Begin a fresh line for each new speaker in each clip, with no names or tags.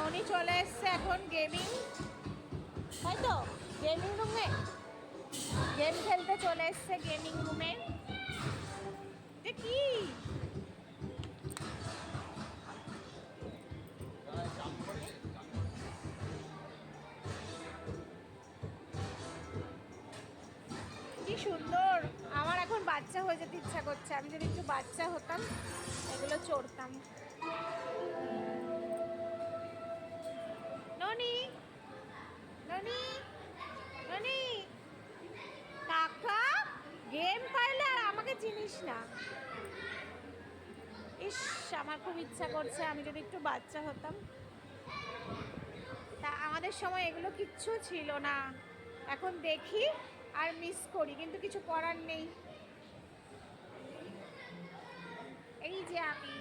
ননি চলে এসছে এখন গেমিং, তাই তো? গেমিং রুমে গেম খেলতে চলে এসছে গেমিং রুমে। কি কি সুন্দর! আমার এখন বাচ্চা হয়ে যেতে ইচ্ছা করছে। আমি যদি একটু বাচ্চা হতাম এগুলো চড়তাম। ননি ননি ননি কাকা, গেম পাইলে আর আমাকে চিনিস না। ইস, আমার খুব ইচ্ছা করছে আমি যদি একটু বাচ্চা হতাম। তা আমাদের সময় এগুলো কিচ্ছু ছিল না। এখন দেখি আর মিস করি, কিন্তু কিছু করার নেই। এই যে আমি,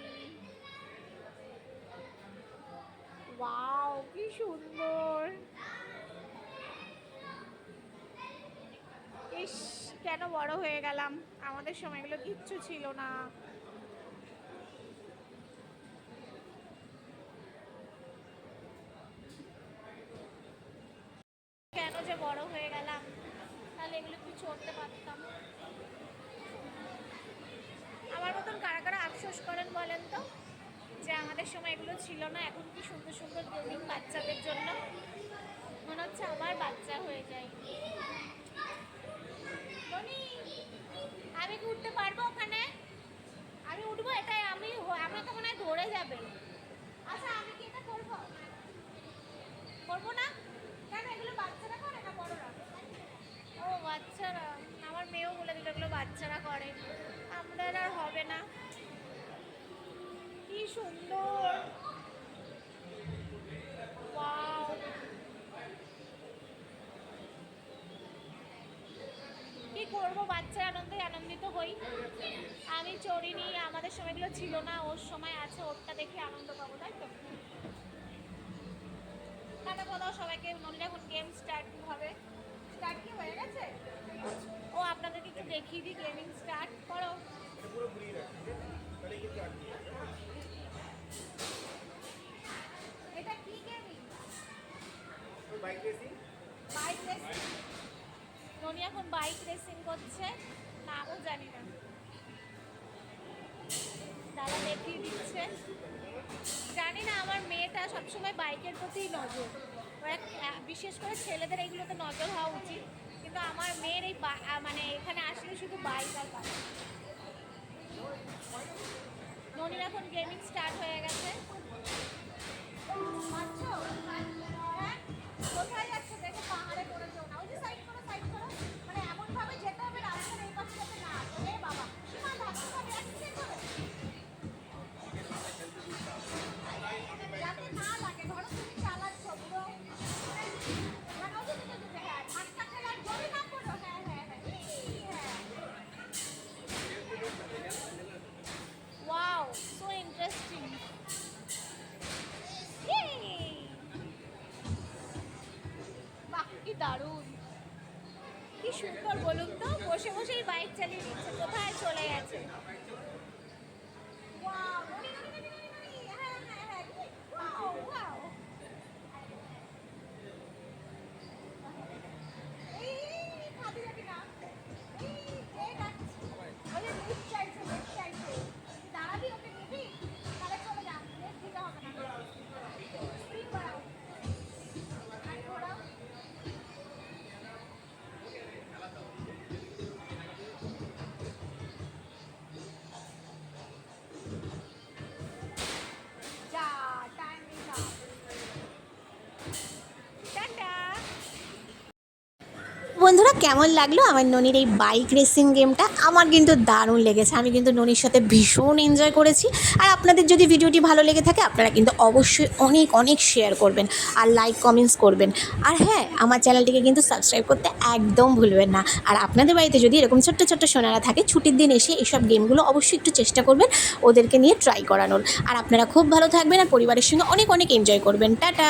ওয়াও কি সুন্দর! ইস, কেন বড় হয়ে গেলাম, আমাদের সময় এগুলো কিচ্ছু ছিল না। কেন যে বড় হয়ে গেলাম, তাহলে এগুলো কিছু করতে পারতাম। আমার মতন কারা কারা আফসোস করেন বলেন তো, যে আমাদের সময় এগুলো ছিল না। এখন কি সুন্দর সুন্দর গেমিং বাচ্চাদের জন্য মনে হচ্ছে আবার বাচ্চা হয়ে যায়। আমি কি উঠতে পারবো ওখানে? আমি উঠবো, এটাই আমি, আমাকে মনে হয় ধরে যাবে। আচ্ছা, আমি কি এটা করবো? করবো না কেন? এগুলো বাচ্চারা করে না বড়রা? ও বাচ্চারা, আমার মেয়েও বলে দিল এগুলো বাচ্চারা করে, আমাদের আর হবে না। কি সুন্দর! ওয়াও, কি করবো, বাচ্চার আনন্দে আনন্দিত হই। আমি চড়িনি, আমাদের সময়গুলো ছিল না, ওর সময় আছে, ওরটা দেখে আনন্দ পাবো, তাই তো? টাটা বলো সবাইকে। ননির এখন গেম স্টার্ট হবে। স্টার্ট কি হয়ে গেছে? ও আপনাদেরকে একটু দেখিয়ে দিই, গেমিং স্টার্ট করো। এটা কি gaming? Bike racing. Bike racing. ননি এখন বাইক রেসিং করছে, নামও জানি না, দাদা দেখিয়ে দিচ্ছে। জানি না, আমার মেয়েটা সবসময় বাইকের প্রতি নজর, বিশেষ করে ছেলেদের এইগুলোতে নজর হওয়া উচিত, কিন্তু আমার মেয়ের এই মানে এখানে আসলে শুধু বাইক আর বাইক। ননির এখন গেমিং স্টার্ট হয়ে গেছে। কোথায় যাচ্ছে দেখে, পাহাড়ে পড়ে যাও না। ওই যে সাইড করো, সাইড করো, মানে এমন ভাবে যেতে হবে রাস্তার এই পাশে যাতে না আসে। এ বাবা, সীমা ধাক্কা খাবে, অ্যাক্সিডেন্ট হবে। যাতে না লাগে, ধরো তুমি চালাচ্ছ পুরো, মানে ওই যে হ্যাঁ, ধাক্কা খেলার জোরে না করো। হ্যাঁ হ্যাঁ হ্যাঁ হ্যাঁ। Wow, so interesting. বাহ, কি দারুণ! কি সুন্দর বলুন তো, বসে বসেই বাইক চালিয়ে দিচ্ছে, কোথায় চলে গেছে। ওয়াও, ননি ননি ননি ননি ননি, হ্যাঁ হ্যাঁ হ্যাঁ, ওয়াও ওয়াও। এই খাবি যাবি না, এই ডাকছি, ওই যে লিফট চাইছে, লিফট চাইছে। দাঁড়াবি, ওকে নিবি, তাহলে চলে যা, লিফট দিতে হবে না। স্প্রিং বাড়াও আর ঘোরাও। যা, টাইম ইজ আপ। টাটা। বন্ধুরা, কেমন লাগলো আমার ননির এই বাইক রেসিং গেমটা? আমার কিন্তু দারুণ লেগেছে, আমি কিন্তু ননির সাথে ভীষণ এনজয় করেছি। আর আপনাদের যদি ভিডিওটি ভালো লেগে থাকে, আপনারা কিন্তু অবশ্যই অনেক অনেক শেয়ার করবেন আর লাইক কমেন্টস করবেন। আর হ্যাঁ, আমার চ্যানেলটিকে কিন্তু সাবস্ক্রাইব করতে একদম ভুলবেন না। আর আপনাদের বাড়িতে যদি এরকম ছোট্ট ছোট্ট সোনারা থাকে, ছুটির দিন এসে এইসব গেমগুলো অবশ্যই একটু চেষ্টা করবেন ওদেরকে নিয়ে ট্রাই করানোর। আর আপনারা খুব ভালো থাকবেন আর পরিবারের সঙ্গে অনেক অনেক এনজয় করবেন। টাটা।